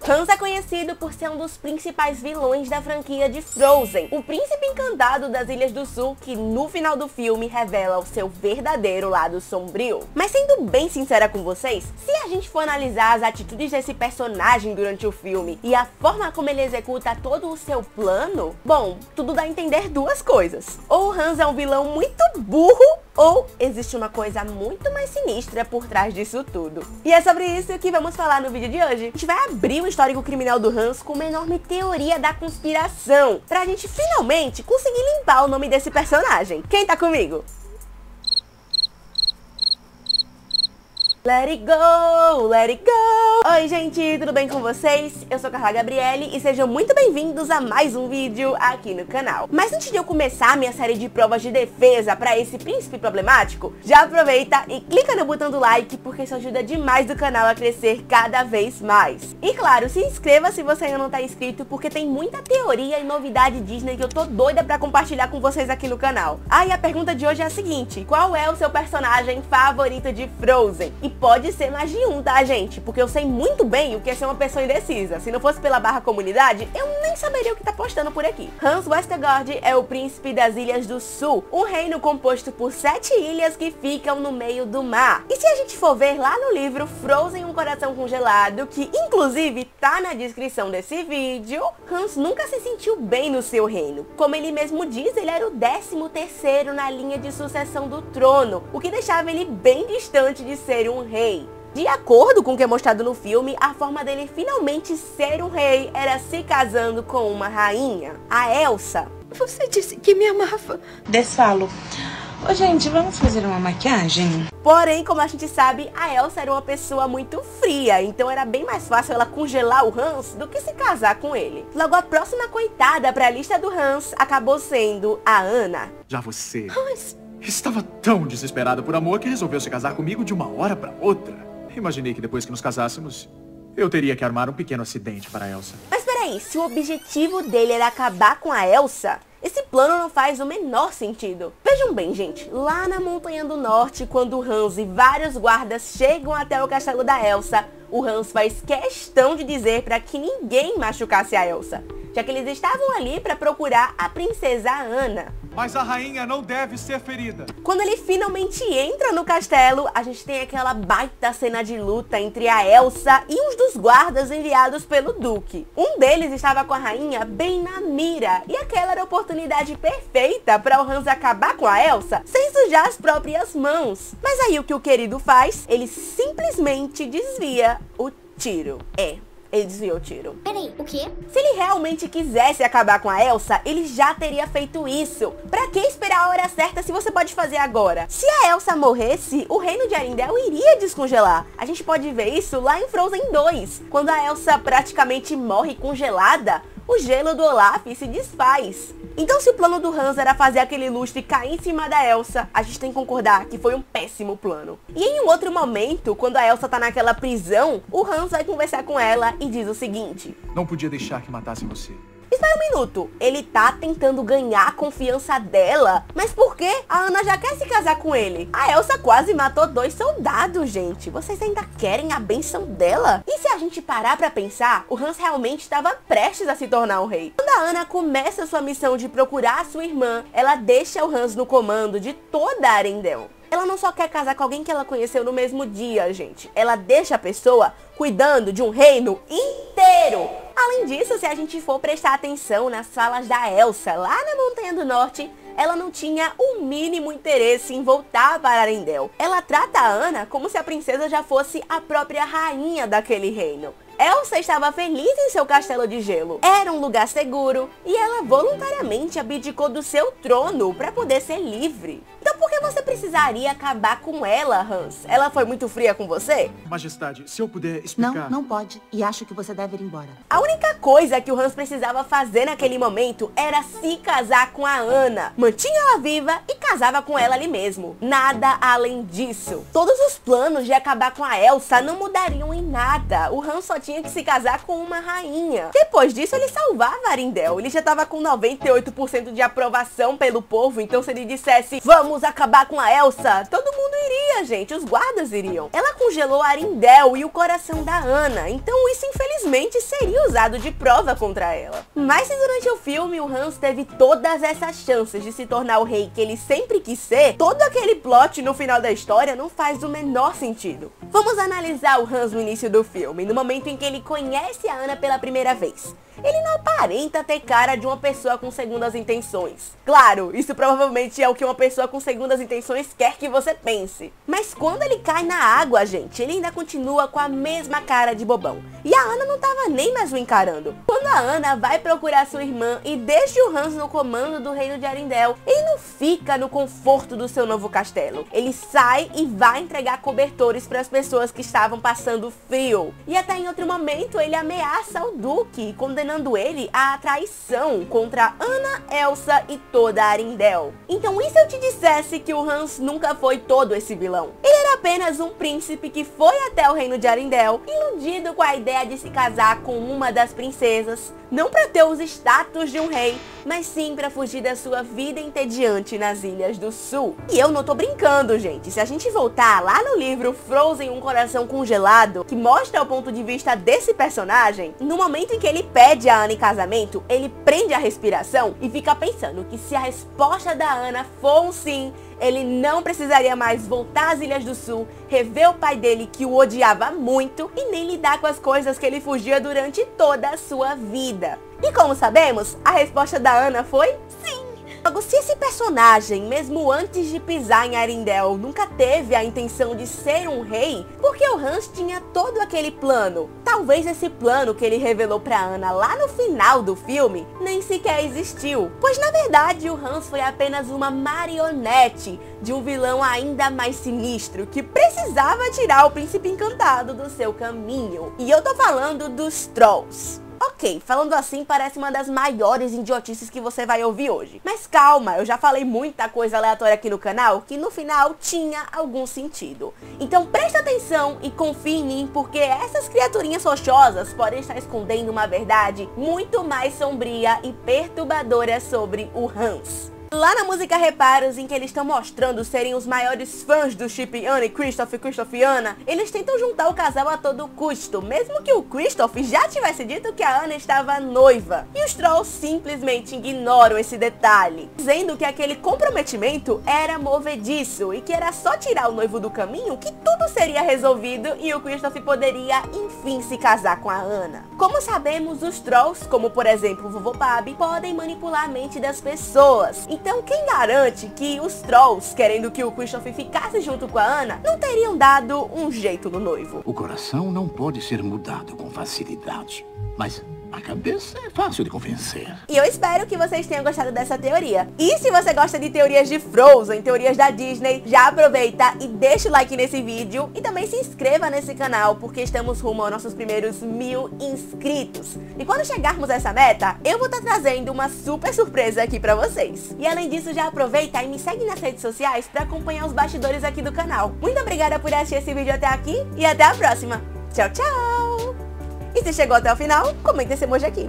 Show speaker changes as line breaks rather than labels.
Hans é conhecido por ser um dos principais vilões da franquia de Frozen, o príncipe encantado das Ilhas do Sul que no final do filme revela o seu verdadeiro lado sombrio. Mas sendo bem sincera com vocês, se a gente for analisar as atitudes desse personagem durante o filme e a forma como ele executa todo o seu plano, bom, tudo dá a entender duas coisas. Ou o Hans é um vilão muito burro, ou existe uma coisa muito mais sinistra por trás disso tudo. E é sobre isso que vamos falar no vídeo de hoje. A gente vai abrir o histórico criminal do Hans com uma enorme teoria da conspiração, pra gente finalmente conseguir limpar o nome desse personagem. Quem tá comigo? Let it go, let it go! Oi gente, tudo bem com vocês? Eu sou Carla Gabriele e sejam muito bem-vindos a mais um vídeo aqui no canal. Mas antes de eu começar a minha série de provas de defesa para esse príncipe problemático, já aproveita e clica no botão do like porque isso ajuda demais o canal a crescer cada vez mais. E claro, se inscreva se você ainda não tá inscrito porque tem muita teoria e novidade Disney que eu tô doida pra compartilhar com vocês aqui no canal. Ah, e a pergunta de hoje é a seguinte: qual é o seu personagem favorito de Frozen? E pode ser mais de um, tá, gente? Porque eu sei muito bem o que é ser uma pessoa indecisa. Se não fosse pela barra comunidade, eu nem saberia o que tá postando por aqui. Hans Vestergaard é o príncipe das Ilhas do Sul, um reino composto por 7 ilhas que ficam no meio do mar. E se a gente for ver lá no livro Frozen, um coração congelado, que inclusive tá na descrição desse vídeo, Hans nunca se sentiu bem no seu reino. Como ele mesmo diz, ele era o 13º na linha de sucessão do trono, o que deixava ele bem distante de ser um rei. De acordo com o que é mostrado no filme, a forma dele finalmente ser um rei era se casando com uma rainha, a Elsa.
Você disse que me amava.
Desfalo. Ô, gente, vamos fazer uma maquiagem?
Porém, como a gente sabe, a Elsa era uma pessoa muito fria, então era bem mais fácil ela congelar o Hans do que se casar com ele. Logo, a próxima coitada para a lista do Hans acabou sendo a Anna.
Já você estava tão desesperada por amor que resolveu se casar comigo de uma hora para outra. Imaginei que depois que nos casássemos, eu teria que armar um pequeno acidente para a Elsa.
Mas peraí, se o objetivo dele era acabar com a Elsa, esse plano não faz o menor sentido. Vejam bem, gente, lá na Montanha do Norte, quando o Hans e vários guardas chegam até o castelo da Elsa, o Hans faz questão de dizer para que ninguém machucasse a Elsa, já que eles estavam ali para procurar a princesa Anna.
Mas a rainha não deve ser ferida.
Quando ele finalmente entra no castelo, a gente tem aquela baita cena de luta entre a Elsa e uns dos guardas enviados pelo Duque. Um deles estava com a rainha bem na mira, e aquela era a oportunidade perfeita para o Hans acabar com a Elsa sem sujar as próprias mãos. Mas aí o que o querido faz? Ele simplesmente desvia o tiro. Ele desviou o tiro.
Peraí, o quê?
Se ele realmente quisesse acabar com a Elsa, ele já teria feito isso. Pra que esperar a hora certa se você pode fazer agora? Se a Elsa morresse, o reino de Arendelle iria descongelar. A gente pode ver isso lá em Frozen 2. Quando a Elsa praticamente morre congelada, o gelo do Olaf se desfaz. Então, se o plano do Hans era fazer aquele lustre cair em cima da Elsa, a gente tem que concordar que foi um péssimo plano. E em um outro momento, quando a Elsa tá naquela prisão, o Hans vai conversar com ela e diz o seguinte:
não podia deixar que matassem você.
Espera um minuto, ele tá tentando ganhar a confiança dela? Mas por quê? A Anna já quer se casar com ele. A Elsa quase matou 2 soldados, gente. Vocês ainda querem a benção dela? E se a gente parar pra pensar, o Hans realmente estava prestes a se tornar um rei. Quando a Anna começa sua missão de procurar a sua irmã, ela deixa o Hans no comando de toda a Arendelle. Ela não só quer casar com alguém que ela conheceu no mesmo dia, gente. Ela deixa a pessoa cuidando de um reino inteiro. Além disso, se a gente for prestar atenção nas falas da Elsa lá na Montanha do Norte, ela não tinha o mínimo interesse em voltar para Arendelle. Ela trata a Anna como se a princesa já fosse a própria rainha daquele reino. Elsa estava feliz em seu castelo de gelo. Era um lugar seguro e ela voluntariamente abdicou do seu trono para poder ser livre. Então por que você precisaria acabar com ela, Hans? Ela foi muito fria com você?
Majestade, se eu puder explicar...
Não pode. E acho que você deve ir embora.
A única coisa que o Hans precisava fazer naquele momento era se casar com a Anna. Mantinha ela viva e casava com ela ali mesmo. Nada além disso. Todos os planos de acabar com a Elsa não mudariam em nada. O Hans só tinha que se casar com uma rainha. Depois disso, ele salvava Arendelle. Ele já tava com 98% de aprovação pelo povo, então se ele dissesse, vamos acabar com a Elsa, todo mundo iria iria, gente, os guardas iriam. Ela congelou Arindel e o coração da Anna, então isso infelizmente seria usado de prova contra ela. Mas se durante o filme o Hans teve todas essas chances de se tornar o rei que ele sempre quis ser, todo aquele plot no final da história não faz o menor sentido. Vamos analisar o Hans no início do filme, no momento em que ele conhece a Anna pela primeira vez. Ele não aparenta ter cara de uma pessoa com segundas intenções. Claro, isso provavelmente é o que uma pessoa com segundas intenções quer que você pense. Mas quando ele cai na água, gente, ele ainda continua com a mesma cara de bobão. E a Anna não tava nem mais o encarando. Quando a Anna vai procurar sua irmã e deixa o Hans no comando do reino de Arindel, ele não fica no conforto do seu novo castelo. Ele sai e vai entregar cobertores para as pessoas que estavam passando frio. E até em outro momento ele ameaça o Duque, condenando ele à traição contra Anna, Elsa e toda Arindel. Então e se eu te dissesse que o Hans nunca foi todo esse vilão? Ele era apenas um príncipe que foi até o reino de Arindel, iludido com a ideia de se casar com uma das princesas, não para ter os status de um rei, mas sim para fugir da sua vida entediante nas Ilhas do Sul. E eu não tô brincando, gente. Se a gente voltar lá no livro Frozen, um coração congelado, que mostra o ponto de vista desse personagem, no momento em que ele pede a Anna em casamento, ele prende a respiração e fica pensando que se a resposta da Anna for um sim, ele não precisaria mais voltar às Ilhas do Sul, rever o pai dele que o odiava muito e nem lidar com as coisas que ele fugia durante toda a sua vida. E como sabemos, a resposta da Anna foi sim! Logo, se esse personagem, mesmo antes de pisar em Arindel, nunca teve a intenção de ser um rei, porque o Hans tinha todo aquele plano. Talvez esse plano que ele revelou pra Anna lá no final do filme nem sequer existiu, pois na verdade o Hans foi apenas uma marionete de um vilão ainda mais sinistro que precisava tirar o príncipe encantado do seu caminho. E eu tô falando dos Trolls. Ok, falando assim parece uma das maiores idiotices que você vai ouvir hoje. Mas calma, eu já falei muita coisa aleatória aqui no canal que no final tinha algum sentido. Então presta atenção e confie em mim, porque essas criaturinhas rochosas podem estar escondendo uma verdade muito mais sombria e perturbadora sobre o Hans. Lá na música Reparos, em que eles estão mostrando serem os maiores fãs do chip Anna e Kristoff e Anna, eles tentam juntar o casal a todo custo, mesmo que o Kristoff já tivesse dito que a Anna estava noiva. E os Trolls simplesmente ignoram esse detalhe, dizendo que aquele comprometimento era movediço e que era só tirar o noivo do caminho que tudo seria resolvido e o Kristoff poderia enfim se casar com a Anna. Como sabemos, os Trolls, como por exemplo o Vovô Pab, podem manipular a mente das pessoas. Então quem garante que os Trolls, querendo que o Kristoff ficasse junto com a Anna, não teriam dado um jeito no noivo?
O coração não pode ser mudado com facilidade, mas a cabeça é fácil de convencer.
E eu espero que vocês tenham gostado dessa teoria. E se você gosta de teorias de Frozen, teorias da Disney, já aproveita e deixa o like nesse vídeo e também se inscreva nesse canal, porque estamos rumo aos nossos primeiros 1000 inscritos. E quando chegarmos a essa meta, eu vou estar trazendo uma super surpresa aqui pra vocês. E além disso, já aproveita e me segue nas redes sociais pra acompanhar os bastidores aqui do canal. Muito obrigada por assistir esse vídeo até aqui e até a próxima. Tchau, tchau! E se chegou até o final, comenta esse emoji aqui.